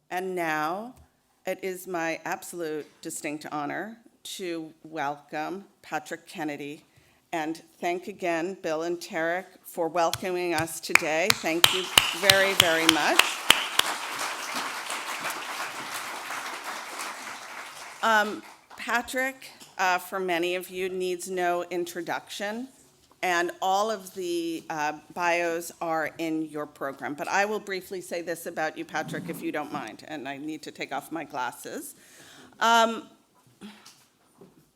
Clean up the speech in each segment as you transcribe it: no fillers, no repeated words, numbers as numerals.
And now, it is my absolute distinct honor to welcome Patrick Kennedy. And thank again, Bill and Tarek, for welcoming us today. Thank you very, very much. Patrick, for many of you, needs no introduction. And all of the bios are in your program. But I will briefly say this about you, Patrick, if you don't mind, and I need to take off my glasses. It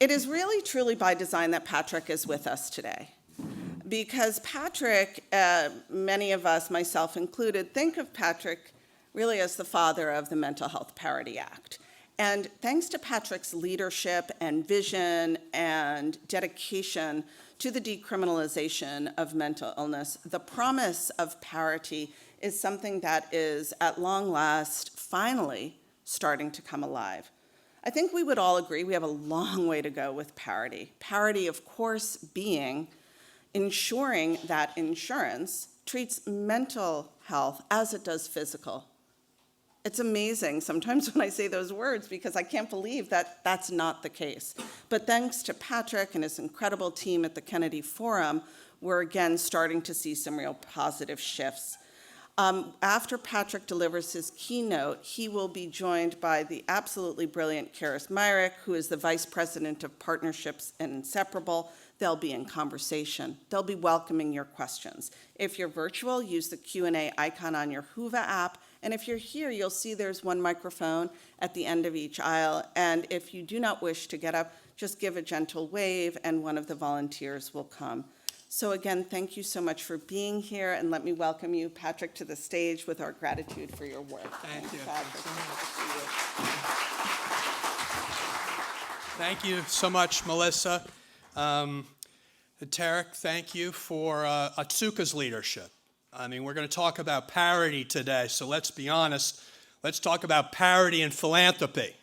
is really, truly by design that Patrick is with us today. Because Patrick, many of us, myself included, think of Patrick really as the father of the Mental Health Parity Act. And thanks to Patrick's leadership and vision and dedication to the decriminalization of mental illness, the promise of parity is something that is, at long last, finally starting to come alive. I think we would all agree we have a long way to go with parity. Parity, of course, being ensuring that insurance treats mental health as it does physical. It's amazing sometimes when I say those words because I can't believe that that's not the case. But thanks to Patrick and his incredible team at the Kennedy Forum, we're again starting to see some real positive shifts. After Patrick delivers his keynote, he will be joined by the absolutely brilliant Keris Myrick, who is the Vice President of Partnerships and Inseparable. They'll be in conversation. They'll be welcoming your questions. If you're virtual, use the Q&A icon on your Whova app. And if you're here, you'll see there's one microphone at the end of each aisle. And if you do not wish to get up, just give a gentle wave and one of the volunteers will come. So again, thank you so much for being here, and let me welcome you, Patrick, to the stage with our gratitude for your work. Thank you. Patrick. Thank you so much, Melissa. Tarek, thank you for Atsuka's leadership. I mean, we're going to talk about parity today, so let's be honest. Let's talk about parity in philanthropy.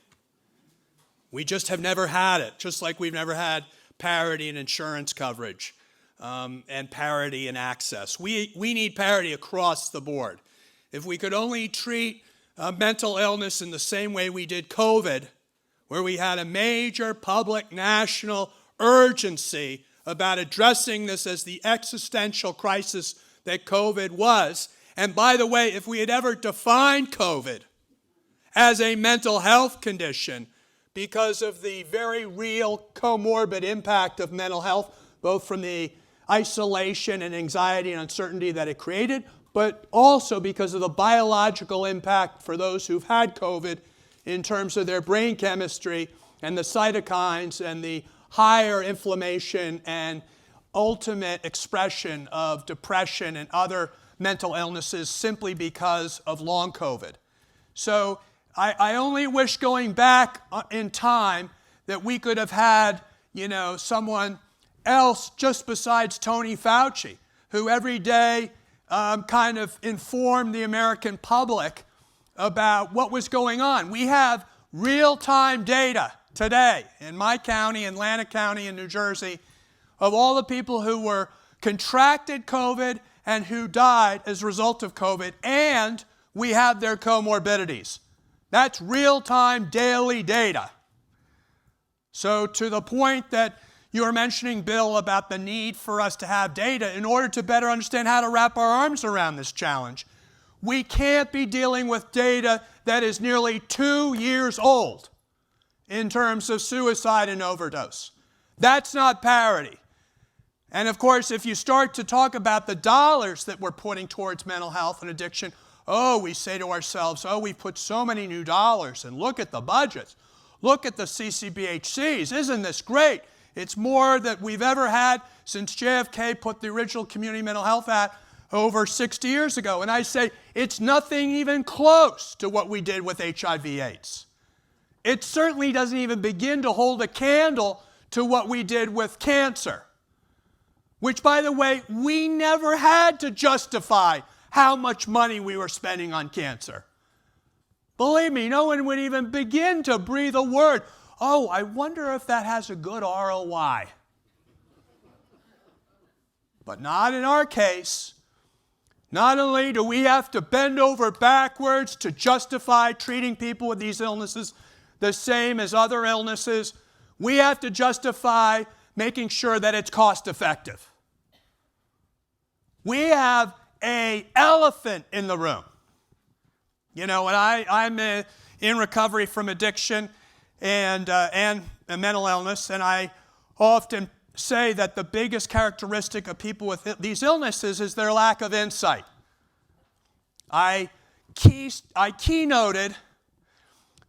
We just have never had it, just like we've never had parity in insurance coverage. And parity in access. We need parity across the board. If we could only treat mental illness in the same way we did COVID, where we had a major public national urgency about addressing this as the existential crisis that COVID was. And by the way, if we had ever defined COVID as a mental health condition because of the very real comorbid impact of mental health, both from the isolation and anxiety and uncertainty that it created, but also because of the biological impact for those who've had COVID in terms of their brain chemistry and the cytokines and the higher inflammation and ultimate expression of depression and other mental illnesses simply because of long COVID. So I only wish going back in time that we could have had, someone else just besides Tony Fauci, who every day kind of informed the American public about what was going on. We have real-time data today in my county, Atlantic County in New Jersey, of all the people who were contracted COVID and who died as a result of COVID, and we have their comorbidities. That's real-time daily data. So to the point that you were mentioning, Bill, about the need for us to have data in order to better understand how to wrap our arms around this challenge. We can't be dealing with data that is nearly 2 years old in terms of suicide and overdose. That's not parity. And of course, if you start to talk about the dollars that we're putting towards mental health and addiction, we say to ourselves, we've put so many new dollars, and look at the budgets. Look at the CCBHCs. Isn't this great? It's more than we've ever had since JFK put the original Community Mental Health Act over 60 years ago. And I say it's nothing even close to what we did with HIV/AIDS. It certainly doesn't even begin to hold a candle to what we did with cancer, which, by the way, we never had to justify how much money we were spending on cancer. Believe me, no one would even begin to breathe a word. I wonder if that has a good ROI. But not in our case. Not only do we have to bend over backwards to justify treating people with these illnesses the same as other illnesses, we have to justify making sure that it's cost effective. We have an elephant in the room. You know, when I'm in recovery from addiction and a mental illness, and I often say that the biggest characteristic of people with these illnesses is their lack of insight. I keynoted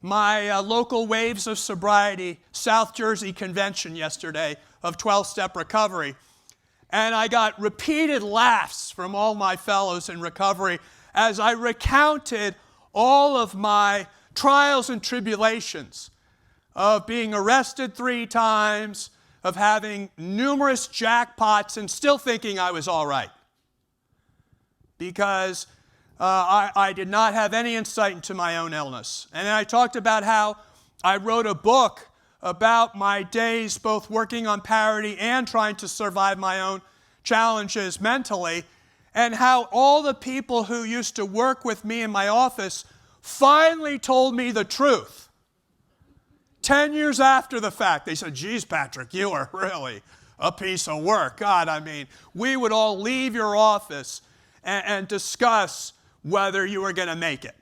my local Waves of Sobriety South Jersey convention yesterday of 12-step recovery, and I got repeated laughs from all my fellows in recovery as I recounted all of my trials and tribulations of being arrested 3 times, of having numerous jackpots and still thinking I was all right. Because I did not have any insight into my own illness. And then I talked about how I wrote a book about my days both working on parity and trying to survive my own challenges mentally, and how all the people who used to work with me in my office finally told me the truth. 10 years after the fact, they said, "Geez, Patrick, you are really a piece of work." God, I mean, we would all leave your office and discuss whether you were going to make it.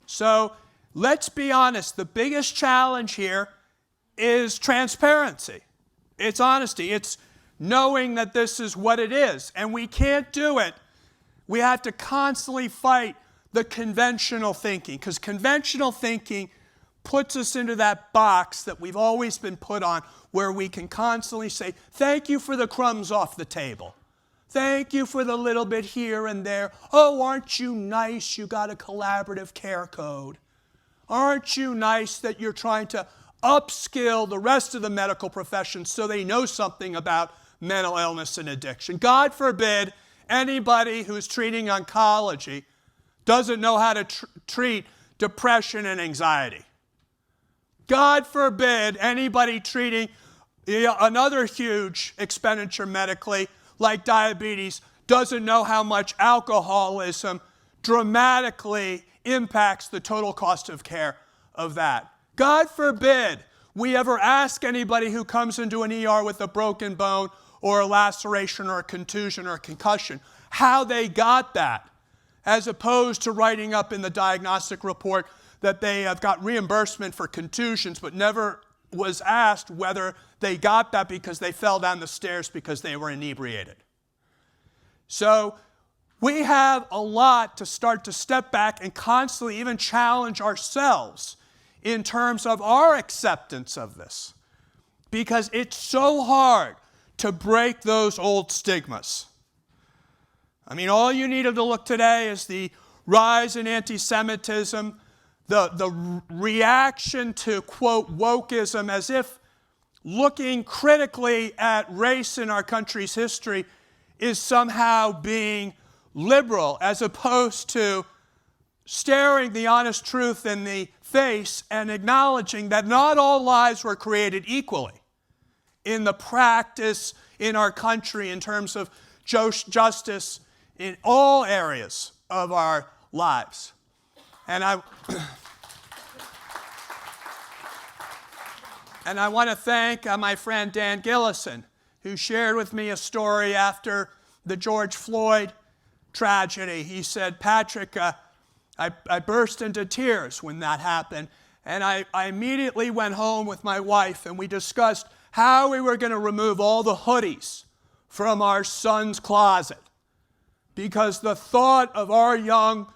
So let's be honest. The biggest challenge here is transparency. It's honesty. It's knowing that this is what it is. And we can't do it. We have to constantly fight the conventional thinking, because conventional thinking puts us into that box that we've always been put on, where we can constantly say, "Thank you for the crumbs off the table. Thank you for the little bit here and there. Oh, aren't you nice you got a collaborative care code? Aren't you nice that you're trying to upskill the rest of the medical profession so they know something about mental illness and addiction?" God forbid anybody who's treating oncology doesn't know how to treat depression and anxiety. God forbid anybody treating another huge expenditure medically, like diabetes, doesn't know how much alcoholism dramatically impacts the total cost of care of that. God forbid we ever ask anybody who comes into an ER with a broken bone or a laceration or a contusion or a concussion how they got that, as opposed to writing up in the diagnostic report that they have got reimbursement for contusions, but never was asked whether they got that because they fell down the stairs because they were inebriated. So we have a lot to start to step back and constantly even challenge ourselves in terms of our acceptance of this, because it's so hard to break those old stigmas. I mean, all you needed to look today is the rise in anti-Semitism, the reaction to, quote, wokeism, as if looking critically at race in our country's history is somehow being liberal, as opposed to staring the honest truth in the face and acknowledging that not all lives were created equally in the practice in our country in terms of justice in all areas of our lives. And I want to thank my friend Dan Gillison, who shared with me a story after the George Floyd tragedy. He said, "Patrick, I burst into tears when that happened, and I immediately went home with my wife, and we discussed how we were going to remove all the hoodies from our son's closet, because the thought of our young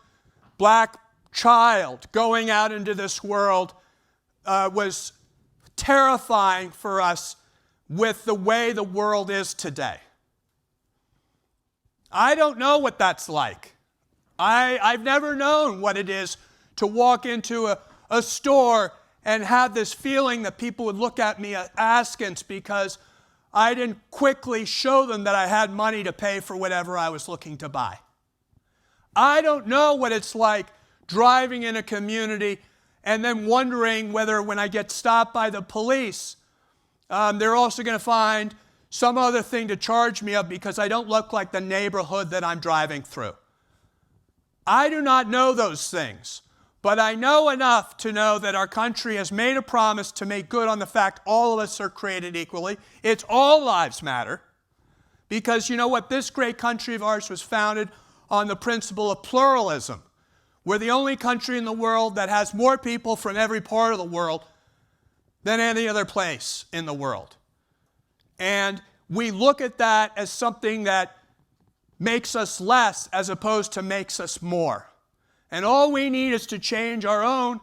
black child going out into this world was terrifying for us with the way the world is today." I don't know what that's like. I've never known what it is to walk into a store and have this feeling that people would look at me askance because I didn't quickly show them that I had money to pay for whatever I was looking to buy. I don't know what it's like driving in a community and then wondering whether when I get stopped by the police, they're also going to find some other thing to charge me of because I don't look like the neighborhood that I'm driving through. I do not know those things, but I know enough to know that our country has made a promise to make good on the fact all of us are created equally. It's all lives matter. Because you know what? This great country of ours was founded on the principle of pluralism. We're the only country in the world that has more people from every part of the world than any other place in the world. And we look at that as something that makes us less as opposed to makes us more. And all we need is to change our own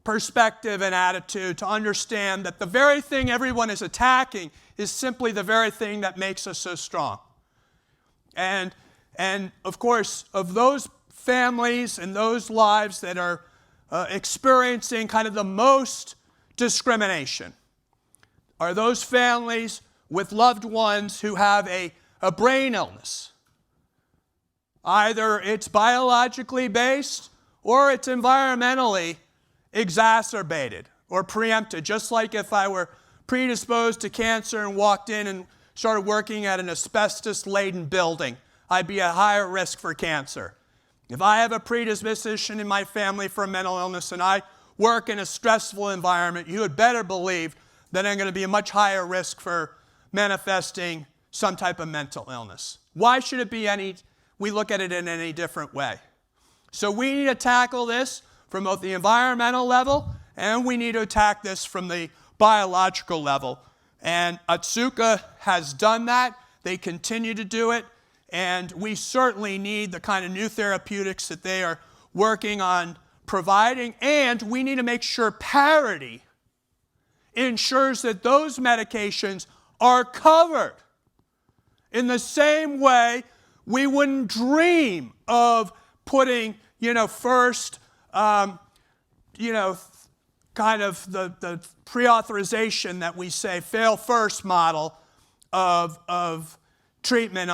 perspective and attitude to understand that the very thing everyone is attacking is simply the very thing that makes us so strong. And of course, of those families and those lives that are experiencing kind of the most discrimination are those families with loved ones who have a brain illness. Either it's biologically based or it's environmentally exacerbated or preempted, just like if I were predisposed to cancer and walked in and started working at an asbestos-laden building, I'd be at higher risk for cancer. If I have a predisposition in my family for a mental illness and I work in a stressful environment, you had better believe that I'm going to be a much higher risk for manifesting some type of mental illness. Why should it be we look at it in any different way? So we need to tackle this from both the environmental level and we need to attack this from the biological level. And Otsuka has done that. They continue to do it. And we certainly need the kind of new therapeutics that they are working on providing. And we need to make sure parity ensures that those medications are covered. In the same way, we wouldn't dream of putting, first, kind of the pre-authorization that we say fail first model of treatment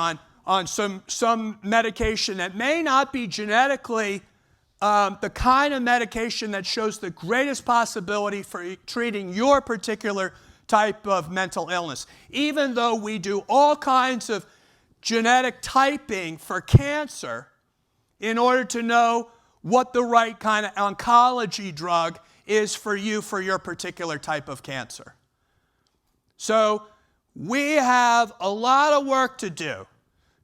on some medication that may not be genetically the kind of medication that shows the greatest possibility for treating your particular type of mental illness. Even though we do all kinds of genetic typing for cancer in order to know what the right kind of oncology drug is for you for your particular type of cancer. So we have a lot of work to do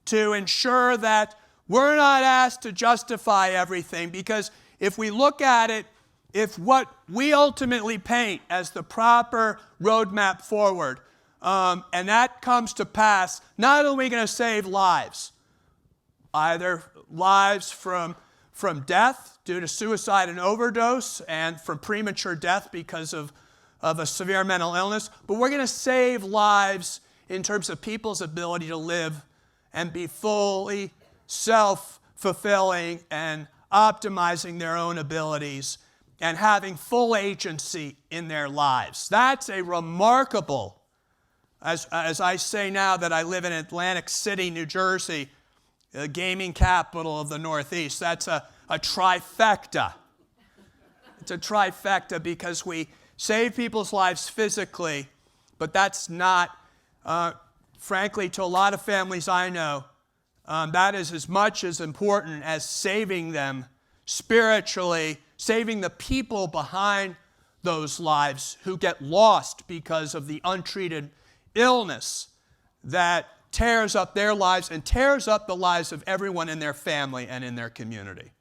to ensure that we're not asked to justify everything, because if we look at it, if what we ultimately paint as the proper roadmap forward, and that comes to pass, not only are we going to save lives, either lives from death due to suicide and overdose and from premature death because of a severe mental illness, but we're going to save lives in terms of people's ability to live and be fully self-fulfilling and optimizing their own abilities and having full agency in their lives. That's a remarkable, as I say now that I live in Atlantic City, New Jersey, the gaming capital of the Northeast, that's a trifecta. It's a trifecta because we save people's lives physically, but that's not, frankly, to a lot of families I know, that is as much as important as saving them spiritually, saving the people behind those lives who get lost because of the untreated illness that tears up their lives and tears up the lives of everyone in their family and in their community.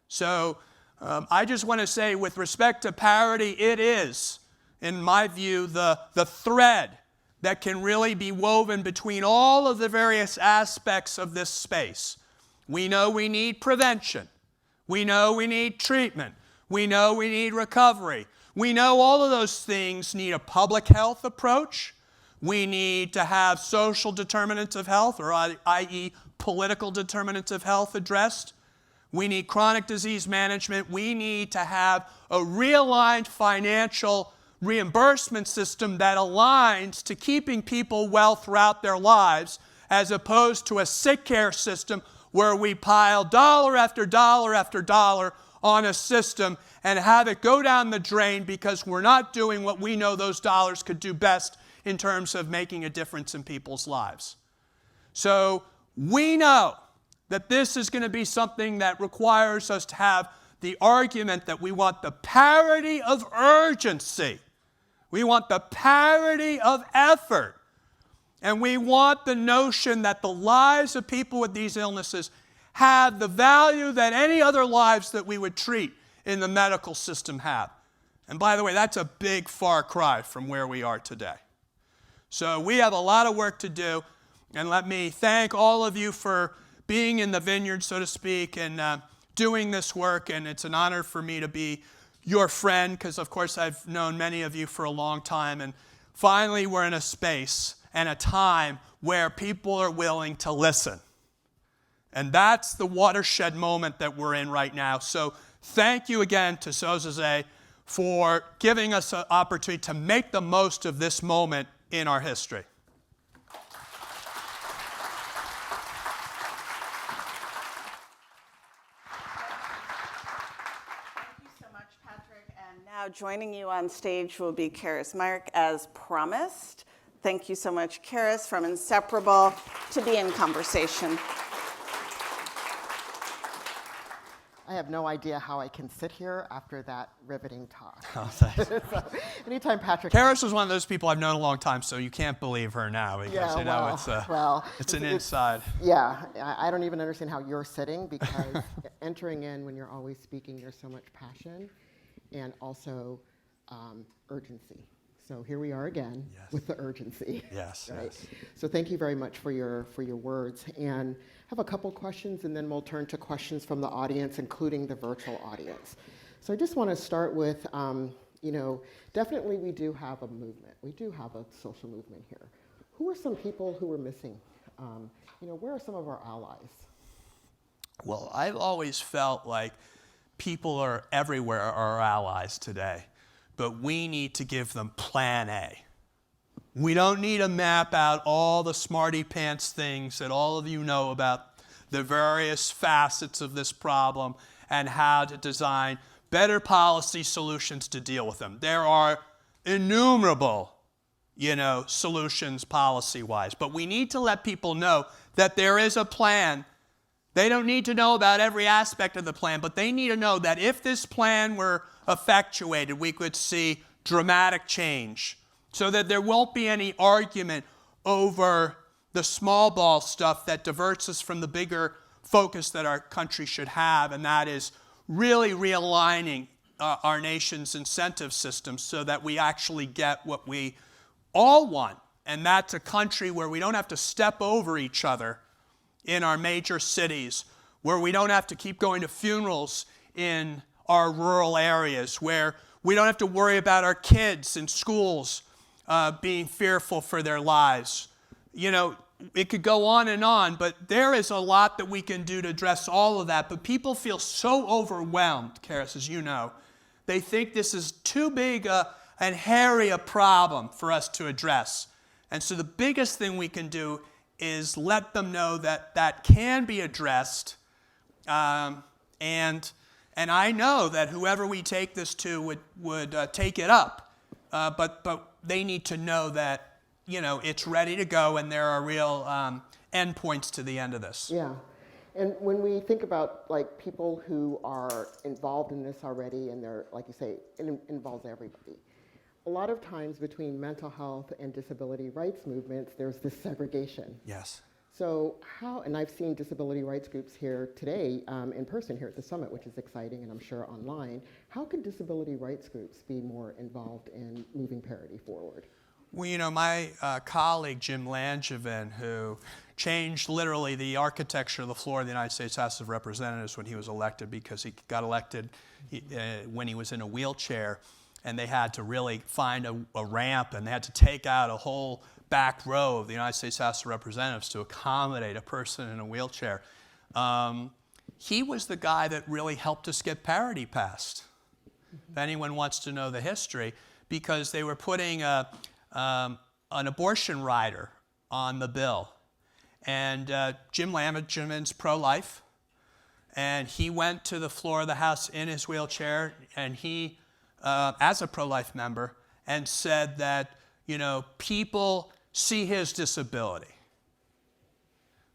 So I just want to say, with respect to parity, it is, in my view, the thread that can really be woven between all of the various aspects of this space. We know we need prevention. We know we need treatment. We know we need recovery. We know all of those things need a public health approach. We need to have social determinants of health, or i.e. political determinants of health, addressed. We need chronic disease management. We need to have a realigned financial reimbursement system that aligns to keeping people well throughout their lives, as opposed to a sick care system where we pile dollar after dollar after dollar on a system and have it go down the drain because we're not doing what we know those dollars could do best in terms of making a difference in people's lives. So we know that this is going to be something that requires us to have the argument that we want the parity of urgency. We want the parity of effort. And we want the notion that the lives of people with these illnesses have the value that any other lives that we would treat in the medical system have. And by the way, that's a big far cry from where we are today. So we have a lot of work to do. And let me thank all of you for being in the vineyard, so to speak, and doing this work. And it's an honor for me to be your friend, because, of course, I've known many of you for a long time. And finally, we're in a space and a time where people are willing to listen. And that's the watershed moment that we're in right now. So thank you again to Sozosei for giving us an opportunity to make the most of this moment in our history. Now joining you on stage will be Keris Myrick, as promised. Thank you so much, Keris, from Inseparable, to be in conversation. I have no idea how I can sit here after that riveting talk. Oh, thanks. So, anytime Patrick... Keris was one of those people I've known a long time, so you can't believe her now because it's an inside. Yeah, I don't even understand how you're sitting, because entering in when you're always speaking, there's so much passion and also urgency. So here we are again with the urgency. Yes, right? yes. So thank you very much for your words. And I have a couple questions, and then we'll turn to questions from the audience, including the virtual audience. So I just want to start with, definitely we do have a movement. We do have a social movement here. Who are some people who are missing? Where are some of our allies? Well, I've always felt like people are everywhere are our allies today, but we need to give them plan A. We don't need to map out all the smarty pants things that all of you know about the various facets of this problem and how to design better policy solutions to deal with them. There are innumerable, solutions policy-wise, but we need to let people know that there is a plan. They don't need to know about every aspect of the plan, but they need to know that if this plan were effectuated, we could see dramatic change so that there won't be any argument over the small ball stuff that diverts us from the bigger focus that our country should have, and that is really realigning our nation's incentive system so that we actually get what we all want, and that's a country where we don't have to step over each other in our major cities, where we don't have to keep going to funerals in our rural areas, where we don't have to worry about our kids in schools being fearful for their lives. It could go on, but there is a lot that we can do to address all of that. But people feel so overwhelmed, Keris, as you know. They think this is too big and hairy a problem for us to address. And so the biggest thing we can do is let them know that that can be addressed. And I know that whoever we take this to would take it up. But they need to know that it's ready to go, and there are real endpoints to the end of this. Yeah, and when we think about people who are involved in this already, and they're, like you say, it involves everybody. A lot of times between mental health and disability rights movements, there's this segregation. Yes. So how, and I've seen disability rights groups here today in person here at the summit, which is exciting, and I'm sure online. How can disability rights groups be more involved in moving parity forward? Well, my colleague, Jim Langevin, who changed literally the architecture of the floor of the United States House of Representatives when he was elected, because he got elected when he was in a wheelchair, and they had to really find a ramp, and they had to take out a whole back row of the United States House of Representatives to accommodate a person in a wheelchair. He was the guy that really helped us get parity passed, if anyone wants to know the history, because they were putting an abortion rider on the bill. And Jim Langevin's pro-life, and he went to the floor of the House in his wheelchair, and he, as a pro-life member, and said that, people see his disability,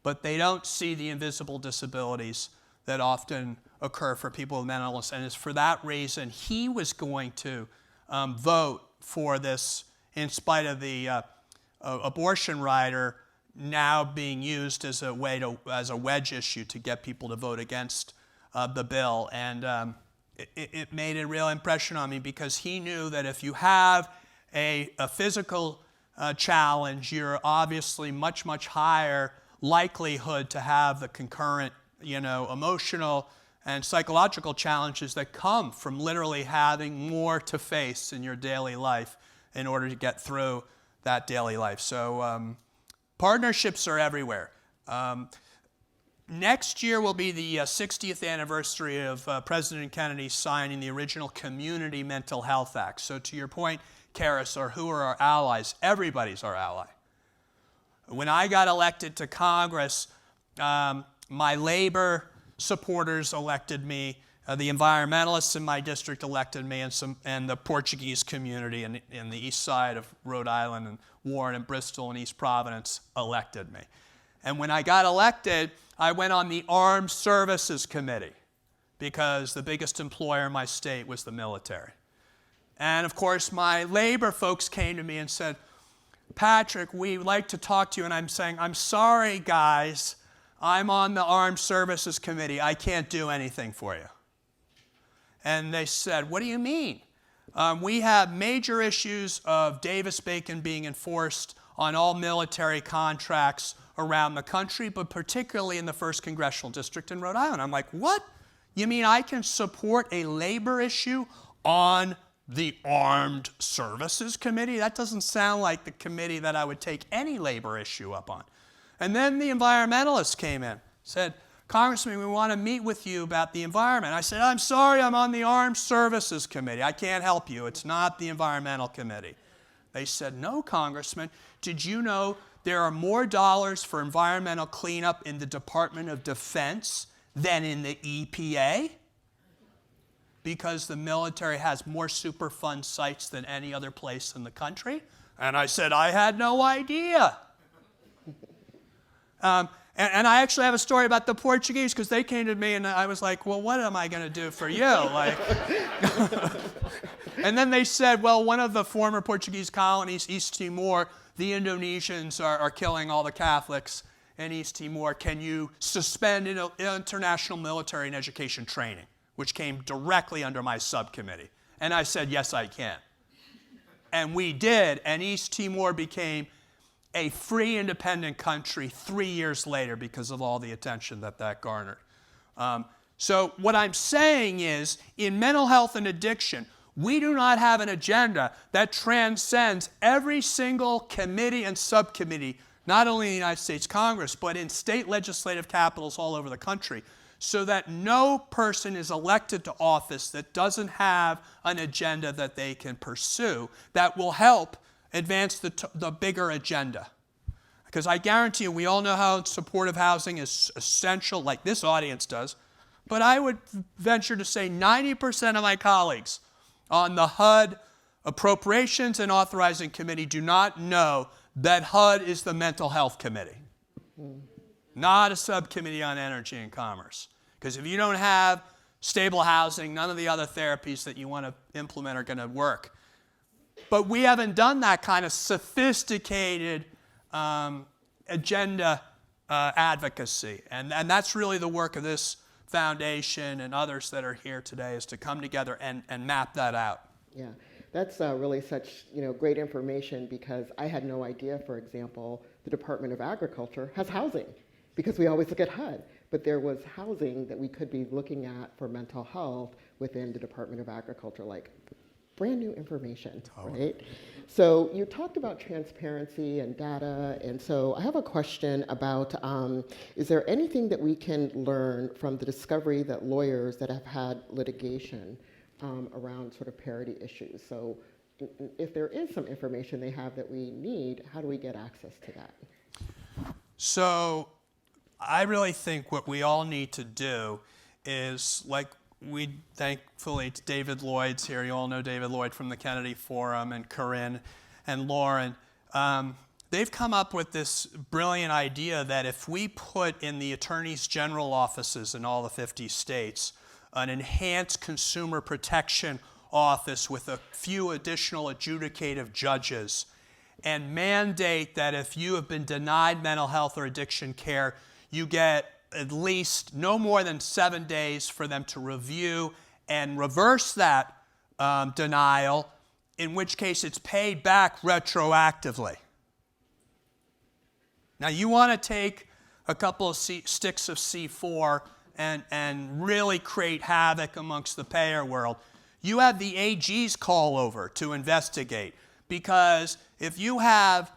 but they don't see the invisible disabilities that often occur for people with mental illness. And it's for that reason he was going to vote for this, in spite of the abortion rider now being used as a wedge issue to get people to vote against the bill. And it made a real impression on me, because he knew that if you have a physical challenge, you're obviously much higher likelihood to have the concurrent, emotional and psychological challenges that come from literally having more to face in your daily life in order to get through that daily life. So partnerships are everywhere. Next year will be the 60th anniversary of President Kennedy signing the original Community Mental Health Act. So to your point, Keris, or who are our allies? Everybody's our ally. When I got elected to Congress, my labor supporters elected me, the environmentalists in my district elected me, and the Portuguese community in the east side of Rhode Island and Warren and Bristol and East Providence elected me. And when I got elected, I went on the Armed Services Committee, because the biggest employer in my state was the military. And of course, my labor folks came to me and said, Patrick, we'd like to talk to you. And I'm saying, I'm sorry, guys. I'm on the Armed Services Committee. I can't do anything for you. And they said, what do you mean? We have major issues of Davis-Bacon being enforced on all military contracts around the country, but particularly in the 1st Congressional District in Rhode Island. I'm like, what? You mean I can support a labor issue on the Armed Services Committee? That doesn't sound like the committee that I would take any labor issue up on. And then the environmentalists came in, said, Congressman, we want to meet with you about the environment. I said, I'm sorry, I'm on the Armed Services Committee. I can't help you. It's not the Environmental Committee. They said, no, Congressman, did you know there are more dollars for environmental cleanup in the Department of Defense than in the EPA? Because the military has more Superfund sites than any other place in the country? And I said, I had no idea. And I actually have a story about the Portuguese, because they came to me and I was like, well, what am I going to do for you? And then they said, well, one of the former Portuguese colonies, East Timor, the Indonesians are killing all the Catholics in East Timor. Can you suspend international military and education training, which came directly under my subcommittee? And I said, yes, I can. And we did, and East Timor became a free, independent country 3 years later because of all the attention that garnered. So what I'm saying is, in mental health and addiction, we do not have an agenda that transcends every single committee and subcommittee, not only in the United States Congress, but in state legislative capitals all over the country, so that no person is elected to office that doesn't have an agenda that they can pursue that will help advance the bigger agenda. Because I guarantee you, we all know how supportive housing is essential, like this audience does, but I would venture to say 90% of my colleagues on the HUD Appropriations and Authorizing Committee do not know that HUD is the Mental Health Committee, not a subcommittee on energy and commerce. Because if you don't have stable housing, none of the other therapies that you want to implement are going to work. But we haven't done that kind of sophisticated agenda advocacy. And that's really the work of this foundation and others that are here today, is to come together and map that out. Yeah, that's really such great information, because I had no idea, for example, the Department of Agriculture has housing, because we always look at HUD, but there was housing that we could be looking at for mental health within the Department of Agriculture, like brand new information, right? So you talked about transparency and data, and so I have a question about, is there anything that we can learn from the discovery that lawyers that have had litigation around sort of parity issues? So if there is some information they have that we need, how do we get access to that? So I really think what we all need to do is, like, thankfully, David Lloyd's here. You all know David Lloyd from the Kennedy Forum, and Corinne and Lauren, they've come up with this brilliant idea that if we put in the attorneys general offices in all the 50 states an enhanced consumer protection office with a few additional adjudicative judges, and mandate that if you have been denied mental health or addiction care, you get at least no more than 7 days for them to review and reverse that denial, in which case it's paid back retroactively. Now, you want to take a couple of sticks of C4 and really create havoc amongst the payer world. You have the AG's call over to investigate, because if you have,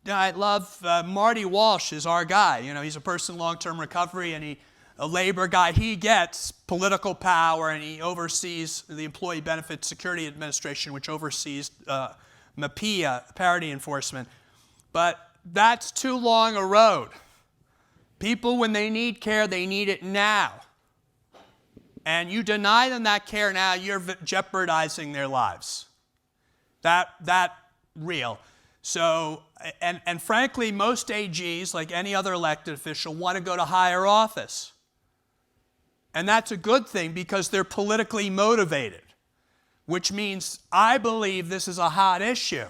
I love Marty Walsh is our guy. You know, he's a person in long-term recovery, and a labor guy. He gets political power, and he oversees the Employee Benefit Security Administration, which oversees MAPIA, parity enforcement. But that's too long a road. People, when they need care, they need it now. And you deny them that care now, you're jeopardizing their lives. That real. So, and frankly, most AGs, like any other elected official, want to go to higher office. And that's a good thing because they're politically motivated, which means I believe this is a hot issue.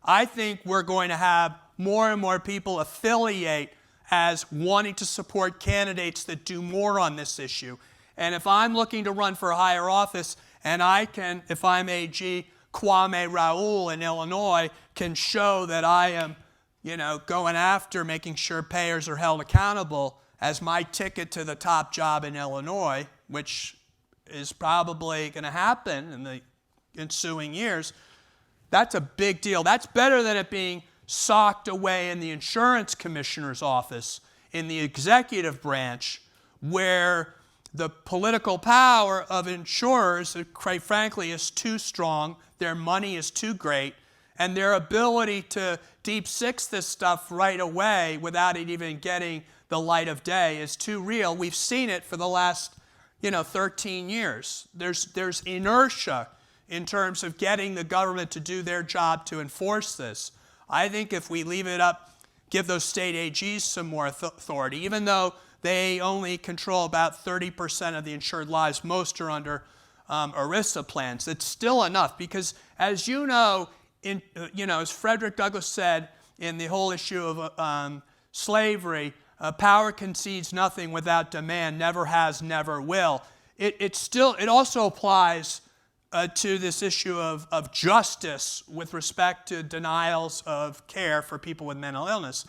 I think we're going to have more and more people affiliate as wanting to support candidates that do more on this issue. And if I'm looking to run for a higher office, and I can, if I'm AG Kwame Raoul in Illinois, can show that I am, going after making sure payers are held accountable as my ticket to the top job in Illinois, which is probably going to happen in the ensuing years, that's a big deal. That's better than it being socked away in the insurance commissioner's office in the executive branch, where the political power of insurers, quite frankly, is too strong, their money is too great, and their ability to deep six this stuff right away without it even getting the light of day is too real. We've seen it for the last 13 years. There's inertia in terms of getting the government to do their job to enforce this. I think if we leave it up, give those state AGs some more authority, even though they only control about 30% of the insured lives, most are under ERISA plans. It's still enough because, as you know, as Frederick Douglass said in the whole issue of slavery, power concedes nothing without demand, never has, never will. It also applies to this issue of justice with respect to denials of care for people with mental illness.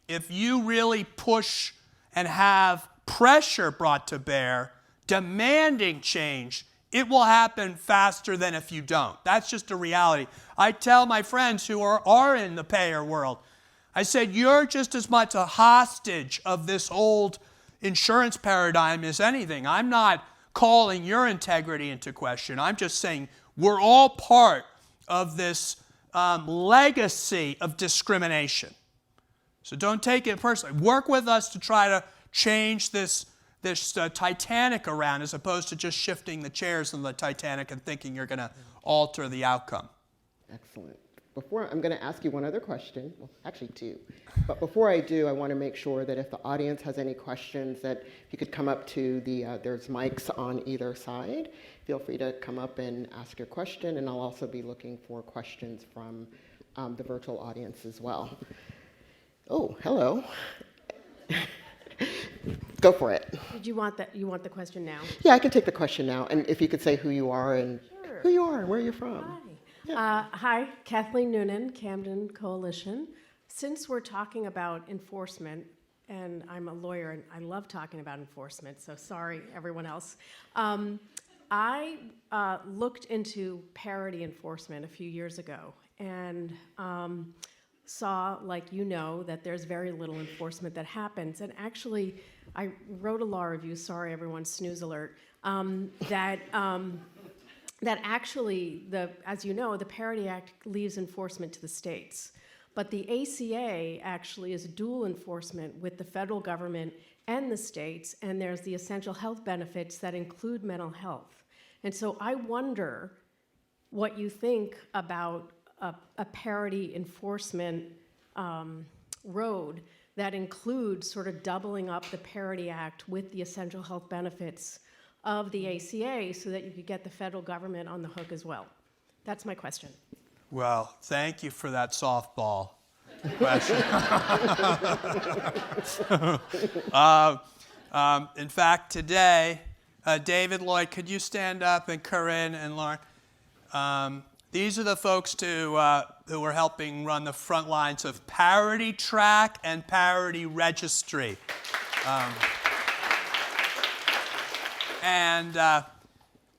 If you really push and have pressure brought to bear, demanding change, it will happen faster than if you don't. That's just a reality. I tell my friends who are in the payer world, I said, you're just as much a hostage of this old insurance paradigm as anything. I'm not calling your integrity into question. I'm just saying we're all part of this legacy of discrimination. So don't take it personally. Work with us to try to change this Titanic around, as opposed to just shifting the chairs in the Titanic and thinking you're going to alter the outcome. Excellent. I'm going to ask you one other question, well, actually two. But before I do, I want to make sure that if the audience has any questions, that you could come up to there's mics on either side. Feel free to come up and ask your question, and I'll also be looking for questions from the virtual audience as well. Oh, hello. Go for it. Did you want that? You want the question now? Yeah, I can take the question now, and if you could say who you are and Sure. who you are and where you're from. Hi. Yeah. Hi, Kathleen Noonan, Camden Coalition. Since we're talking about enforcement, and I'm a lawyer and I love talking about enforcement, so sorry everyone else. I looked into parity enforcement a few years ago and saw, that there's very little enforcement that happens. And actually, I wrote a law review, sorry everyone, snooze alert, that actually, as you know, the Parity Act leaves enforcement to the states. But the ACA actually is dual enforcement with the federal government and the states, and there's the essential health benefits that include mental health. And so I wonder what you think about a parity enforcement road that includes sort of doubling up the Parity Act with the essential health benefits of the ACA so that you could get the federal government on the hook as well? That's my question. Well, thank you for that softball question. In fact, today, David Lloyd, could you stand up, and Corinne and Lauren? These are the folks who are helping run the front lines of Parity Track and Parity Registry. And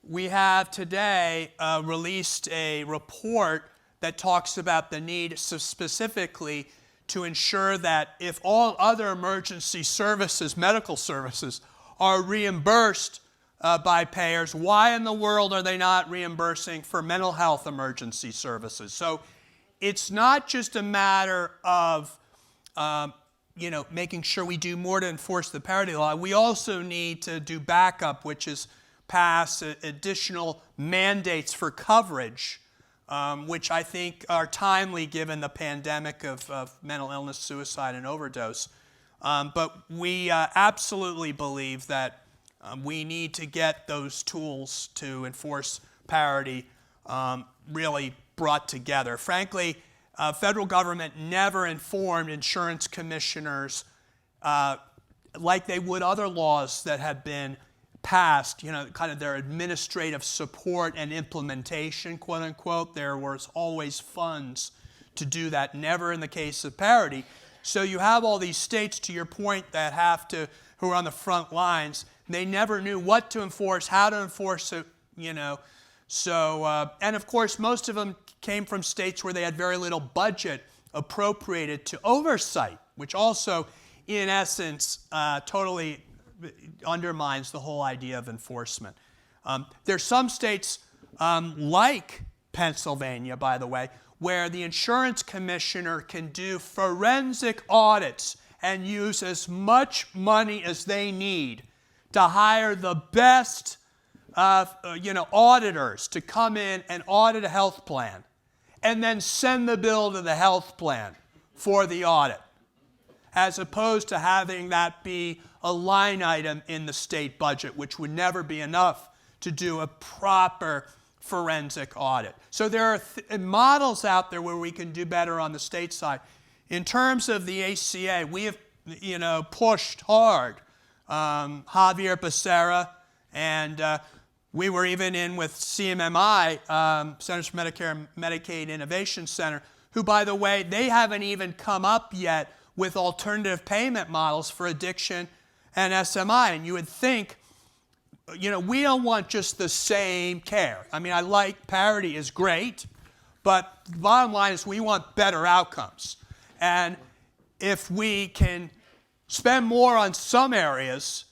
we have today released a report that talks about the need specifically to ensure that if all other emergency services, medical services, are reimbursed by payers, why in the world are they not reimbursing for mental health emergency services? So it's not just a matter of making sure we do more to enforce the parity law. We also need to do backup, which is pass additional mandates for coverage, which I think are timely given the pandemic of mental illness, suicide, and overdose. But we absolutely believe that we need to get those tools to enforce parity really brought together. Frankly, federal government never informed insurance commissioners like they would other laws that have been passed, kind of their administrative support and implementation, quote unquote. There was always funds to do that, never in the case of parity. So you have all these states, to your point, that who are on the front lines. They never knew what to enforce, how to enforce it, So, and of course, most of them came from states where they had very little budget appropriated to oversight, which also, in essence, totally undermines the whole idea of enforcement. There's some states, like Pennsylvania, by the way, where the insurance commissioner can do forensic audits and use as much money as they need to hire the best auditors to come in and audit a health plan and then send the bill to the health plan for the audit, as opposed to having that be a line item in the state budget, which would never be enough to do a proper forensic audit. So there are models out there where we can do better on the state side. In terms of the ACA, we have pushed hard. Javier Becerra, and we were even in with CMMI, Centers for Medicare and Medicaid Innovation Center, who, by the way, they haven't even come up yet with alternative payment models for addiction and SMI. And you would think, we don't want just the same care. I mean, parity is great, but the bottom line is we want better outcomes. And if we can spend more on some areas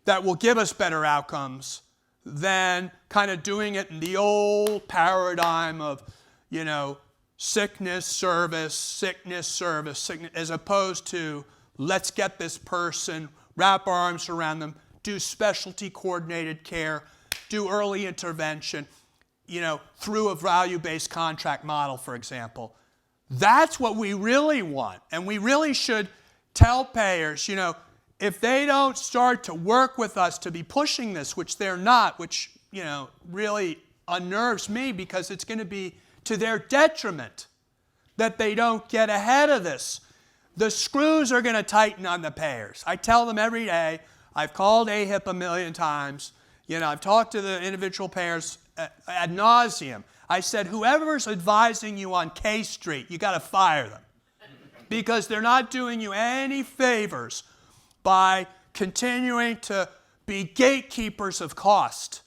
that will give us better outcomes than kind of doing it in the old paradigm of, sickness, service, as opposed to let's get this person, wrap our arms around them, do specialty coordinated care, do early intervention, through a value-based contract model, for example. That's what we really want. And we really should tell payers, if they don't start to work with us to be pushing this, which they're not, which, really unnerves me because it's going to be to their detriment that they don't get ahead of this. The screws are going to tighten on the payers. I tell them every day. I've called AHIP a million times. I've talked to the individual payers ad nauseum. I said, whoever's advising you on K Street, you got to fire them because they're not doing you any favors by continuing to be gatekeepers of cost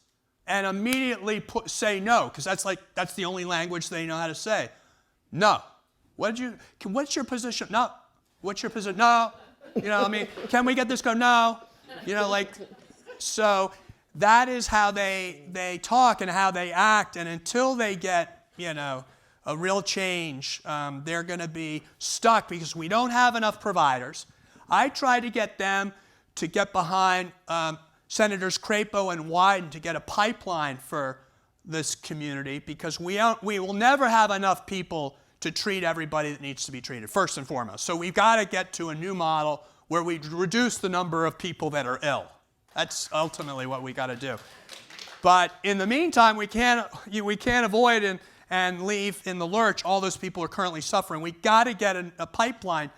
and immediately say no, because that's the only language they know how to say. No. What's your position? No. What's your position? No. Can we get this going? No. So that is how they talk and how they act, and until they get, a real change, they're going to be stuck because we don't have enough providers. I try to get them to get behind Senators Crapo and Wyden to get a pipeline for this community because we will never have enough people to treat everybody that needs to be treated, first and foremost. So we've got to get to a new model where we reduce the number of people that are ill. That's ultimately what we got to do. But in the meantime, we can't avoid and leave in the lurch all those people who are currently suffering. We got to get a pipeline.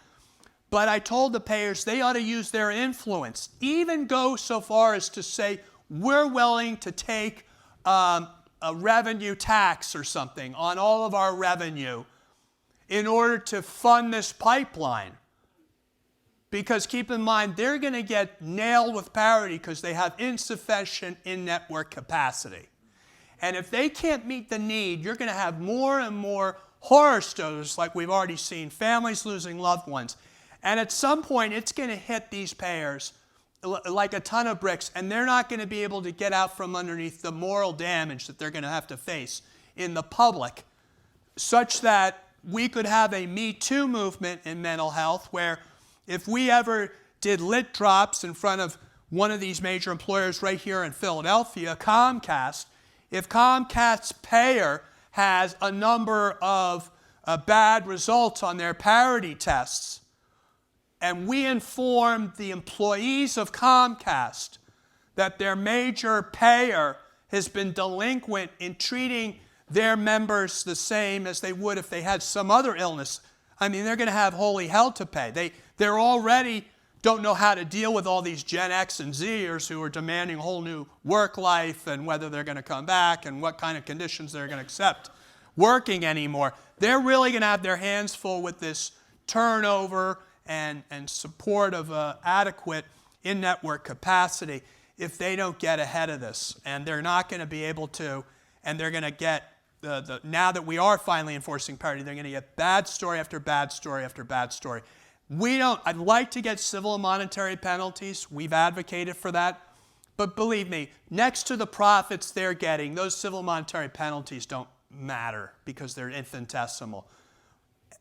But I told the payers they ought to use their influence, even go so far as to say, we're willing to take a revenue tax or something on all of our revenue in order to fund this pipeline. Because keep in mind, they're going to get nailed with parity because they have insufficient in-network capacity. And if they can't meet the need, you're going to have more and more horror stories like we've already seen, families losing loved ones. And at some point, it's going to hit these payers like a ton of bricks, and they're not going to be able to get out from underneath the moral damage that they're going to have to face in the public, such that we could have a Me Too movement in mental health where if we ever did lit drops in front of one of these major employers right here in Philadelphia, Comcast, if Comcast's payer has a number of bad results on their parity tests, and we inform the employees of Comcast that their major payer has been delinquent in treating their members the same as they would if they had some other illness, I mean, they're going to have holy hell to pay. They're already don't know how to deal with all these Gen X and Zers who are demanding a whole new work life and whether they're going to come back and what kind of conditions they're going to accept working anymore. They're really going to have their hands full with this turnover and support of adequate in-network capacity if they don't get ahead of this. And they're not going to be able to, and they're going to get, now that we are finally enforcing parity, they're going to get bad story after bad story after bad story. I'd like to get civil and monetary penalties. We've advocated for that. But believe me, next to the profits they're getting, those civil and monetary penalties don't matter because they're infinitesimal.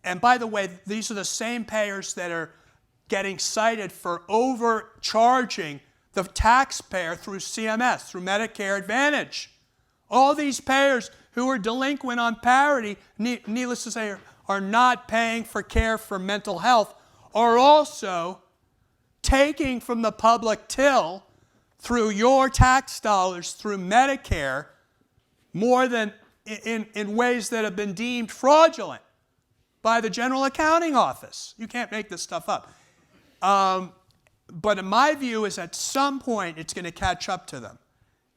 And by the way, these are the same payers that are getting cited for overcharging the taxpayer through CMS, through Medicare Advantage. All these payers who are delinquent on parity, needless to say, are not paying for care for mental health, are also taking from the public till through your tax dollars, through Medicare, more than in ways that have been deemed fraudulent by the General Accounting Office. You can't make this stuff up. But in my view is at some point it's going to catch up to them.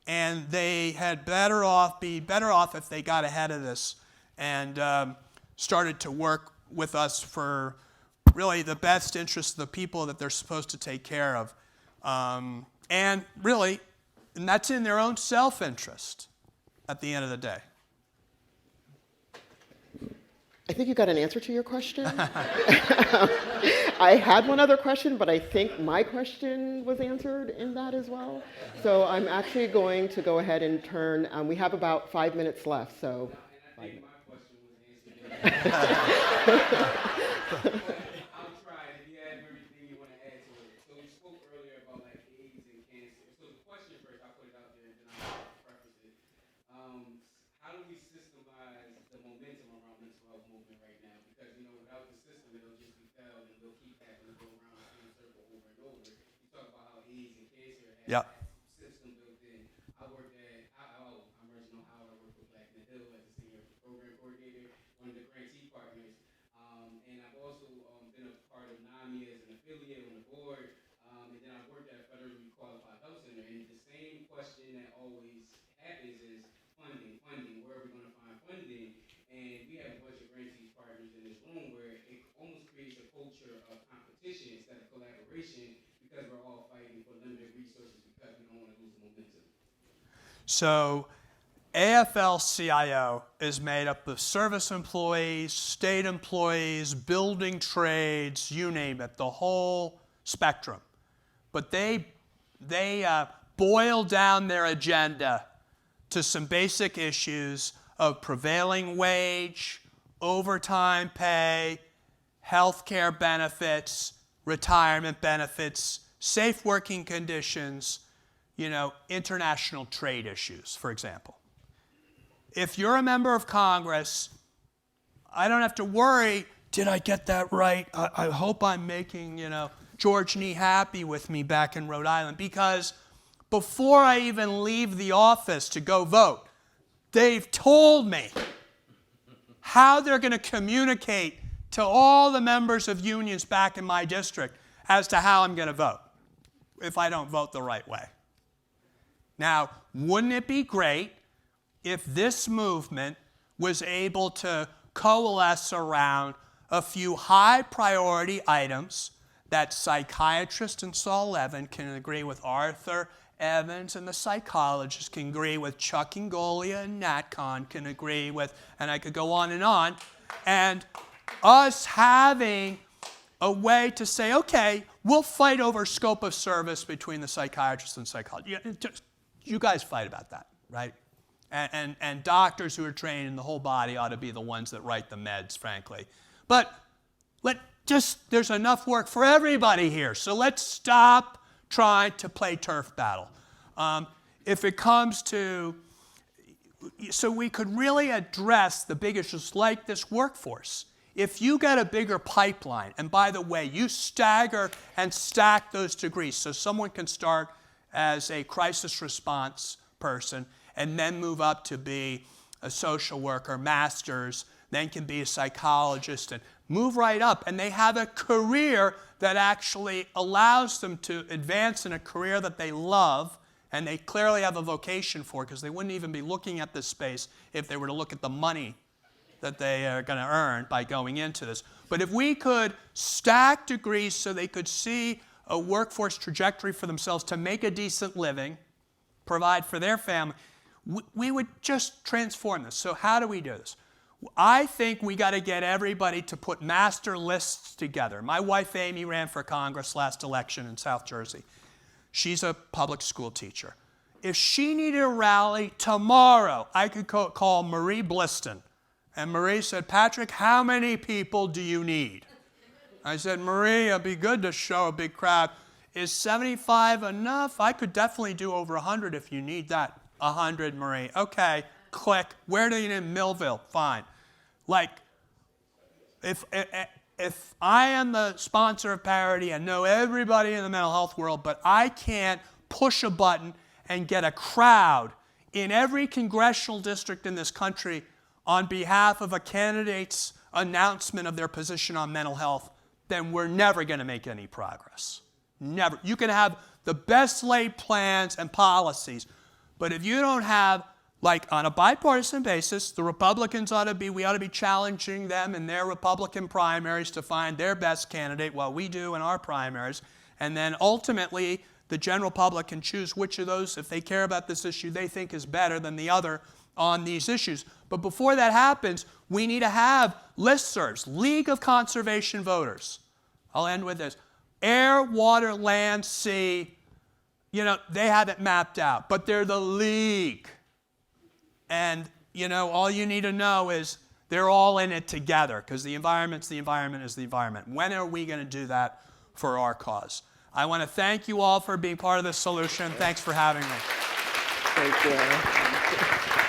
And they had be better off if they got ahead of this and started to work with us for really the best interest of the people that they're supposed to take care of. And that's in their own self-interest at the end of the day. I think you got an answer to your question. I had one other question, but I think my question was answered in that as well. So I'm actually going to go ahead and turn, we have about 5 minutes left, so. I think my question was answered. I'll try if you have everything you want to add to it. So we spoke earlier about like AIDS and cancer. So the question first, I'll put it out there and then I'll preface it. How do we systemize the momentum around mental health movement right now? Because, without the system, it'll just be failed and they'll keep having to go around the same circle over and over. You talk about how AIDS and cancer have system built in. I worked at, I'm original Howard, I worked with Black and Hill as a senior program coordinator, one of the grantee partners. And I've also been a part of NAMI as an affiliate on the board. And then I worked at a federally qualified health center. And the same question that always happens is funding. Where are we going to find funding? And we have a bunch of grantee partners in this room where it almost creates a culture of competition instead of collaboration because we're all fighting for limited resources because we don't want to lose momentum. So AFL-CIO is made up of service employees, state employees, building trades, you name it, the whole spectrum. But they boil down their agenda to some basic issues of prevailing wage, overtime pay, health care benefits, retirement benefits, safe working conditions, international trade issues, for example. if you're a member of Congress, I don't have to worry, did I get that right? I hope I'm making, George Nee happy with me back in Rhode Island, because before I even leave the office to go vote, they've told me how they're going to communicate to all the members of unions back in my district as to how I'm going to vote if I don't vote the right way. Now, wouldn't it be great if this movement was able to coalesce around a few high priority items that psychiatrists in Saul Levin can agree with Arthur Evans, and the psychologists can agree with Chuck Ingolia and Nat Kahn can agree with, and I could go on, and us having a way to say, okay, we'll fight over scope of service between the psychiatrists and psychologists. You guys fight about that, right? And doctors who are trained in the whole body ought to be the ones that write the meds, frankly. But there's enough work for everybody here, so let's stop trying to play turf battle. If it comes to, so we could really address the big issues like this workforce. If you get a bigger pipeline, and by the way, you stagger and stack those degrees, so someone can start as a crisis response person and then move up to be a social worker, master's, then can be a psychologist, and move right up. And they have a career that actually allows them to advance in a career that they love, and they clearly have a vocation for, because they wouldn't even be looking at this space if they were to look at the money that they are going to earn by going into this. But if we could stack degrees so they could see a workforce trajectory for themselves to make a decent living, provide for their family, we would just transform this. So how do we do this? I think we got to get everybody to put master lists together. My wife Amy ran for Congress last election in South Jersey. She's a public school teacher. If she needed a rally tomorrow, I could call Marie Bliston. And Marie said, Patrick, how many people do you need? I said, Marie, it'd be good to show a big crowd. Is 75 enough? I could definitely do over 100 if you need that. 100, Marie. Okay, click. Where do you need Millville? Fine. Like, if I am the sponsor of Parity and know everybody in the mental health world, but I can't push a button and get a crowd in every congressional district in this country on behalf of a candidate's announcement of their position on mental health, then we're never going to make any progress. Never. You can have the best laid plans and policies, but if you don't have, like on a bipartisan basis, the Republicans we ought to be challenging them in their Republican primaries to find their best candidate, while we do in our primaries, and then ultimately the general public can choose which of those, if they care about this issue, they think is better than the other on these issues. But before that happens, we need to have listservs, League of Conservation Voters. I'll end with this. Air, water, land, sea, they have it mapped out, but they're the league. And, all you need to know is they're all in it together, because the environment is the environment. When are we going to do that for our cause? I want to thank you all for being part of this solution. Thanks for having me. Thank you.